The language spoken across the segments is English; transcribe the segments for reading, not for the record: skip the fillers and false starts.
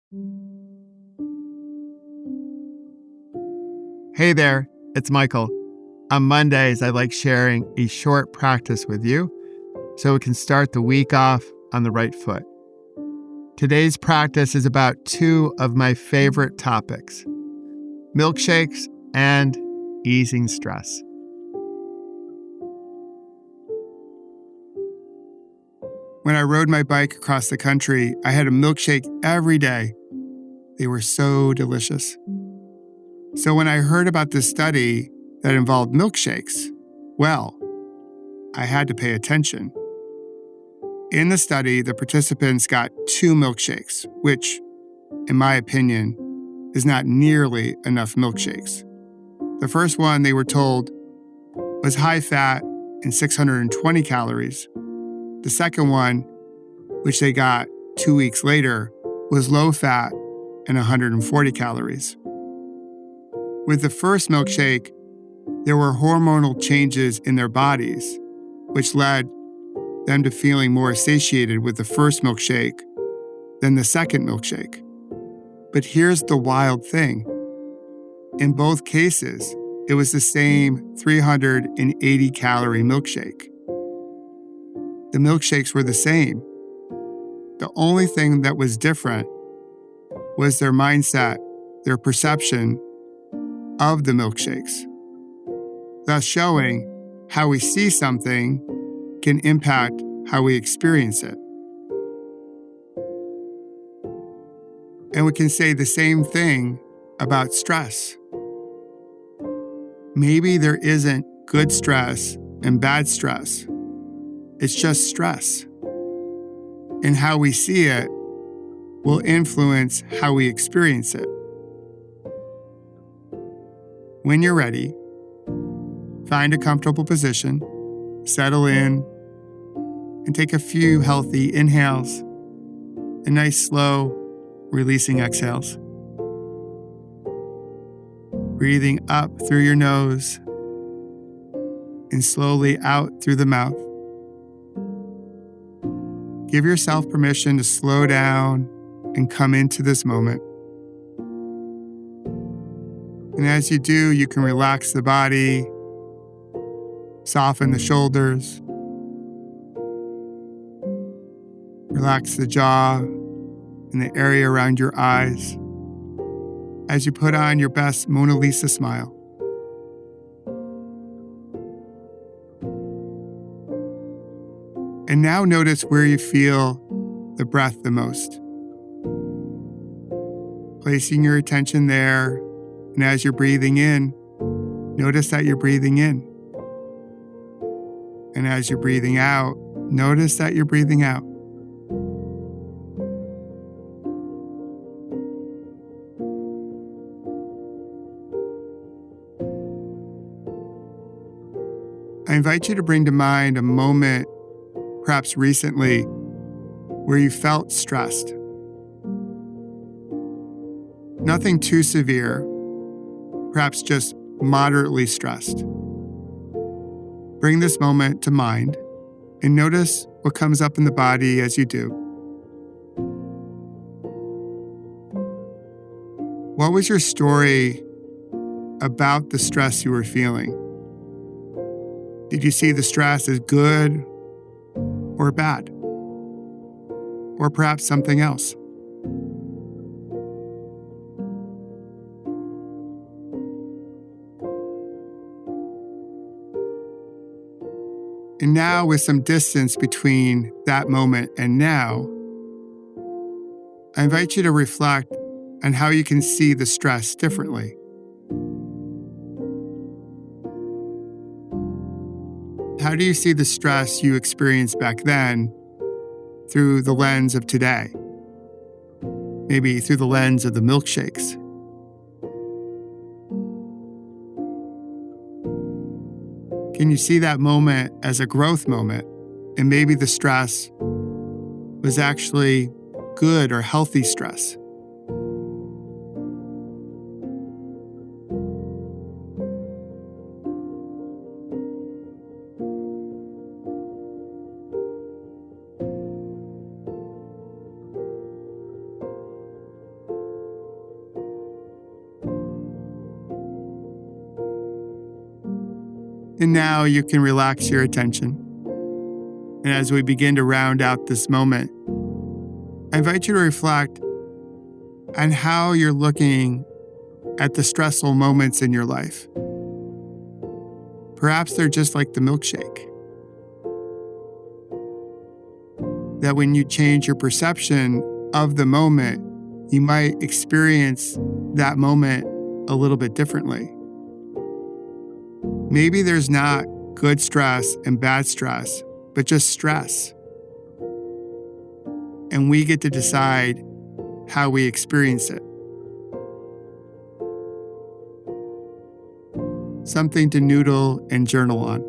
Hey there, it's Michael. On Mondays, I like sharing a short practice with you so we can start the week off on the right foot. Today's practice is about two of my favorite topics, milkshakes and easing stress. When I rode my bike across the country, I had a milkshake every day. They were so delicious. So when I heard about this study that involved milkshakes, well, I had to pay attention. In the study, the participants got 2 milkshakes, which, in my opinion, is not nearly enough milkshakes. The first one, they were told, was high fat and 620 calories. The second one, which they got 2 weeks later, was low fat and 140 calories. With the first milkshake, there were hormonal changes in their bodies, which led them to feeling more satiated with the first milkshake than the second milkshake. But here's the wild thing. In both cases, it was the same 380-calorie milkshake. The milkshakes were the same. The only thing that was different was their mindset, their perception of the milkshakes, thus showing how we see something can impact how we experience it. And we can say the same thing about stress. Maybe there isn't good stress and bad stress. It's just stress. And how we see it will influence how we experience it. When you're ready, find a comfortable position, settle in, and take a few healthy inhales and nice, slow, releasing exhales. Breathing up through your nose and slowly out through the mouth. Give yourself permission to slow down and come into this moment. And as you do, you can relax the body, soften the shoulders, relax the jaw and the area around your eyes as you put on your best Mona Lisa smile. And now notice where you feel the breath the most. Placing your attention there. And as you're breathing in, notice that you're breathing in. And as you're breathing out, notice that you're breathing out. I invite you to bring to mind a moment, perhaps recently, where you felt stressed. Nothing too severe, perhaps just moderately stressed. Bring this moment to mind and notice what comes up in the body as you do. What was your story about the stress you were feeling? Did you see the stress as good or bad? Or perhaps something else? And now, with some distance between that moment and now, I invite you to reflect on how you can see the stress differently. How do you see the stress you experienced back then through the lens of today? Maybe through the lens of the milkshakes. Can you see that moment as a growth moment? And maybe the stress was actually good or healthy stress. And now you can relax your attention. And as we begin to round out this moment, I invite you to reflect on how you're looking at the stressful moments in your life. Perhaps they're just like the milkshake. That when you change your perception of the moment, you might experience that moment a little bit differently. Maybe there's not good stress and bad stress, but just stress. And we get to decide how we experience it. Something to noodle and journal on.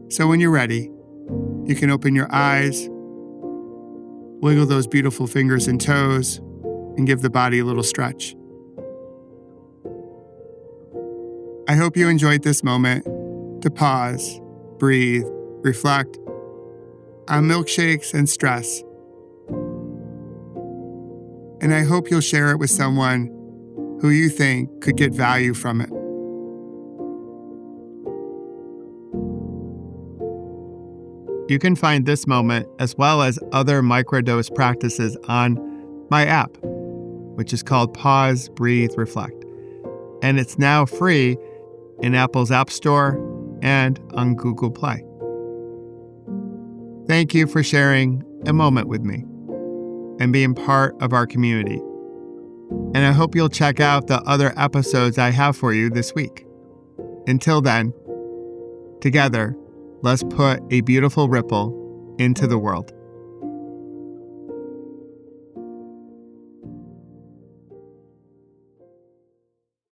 So when you're ready, you can open your eyes, wiggle those beautiful fingers and toes, and give the body a little stretch. I hope you enjoyed this moment to pause, breathe, reflect on milkshakes and stress. And I hope you'll share it with someone who you think could get value from it. You can find this moment as well as other microdose practices on my app, which is called Pause, Breathe, Reflect. And it's now free in Apple's App Store and on Google Play. Thank you for sharing a moment with me and being part of our community. And I hope you'll check out the other episodes I have for you this week. Until then, together, let's put a beautiful ripple into the world.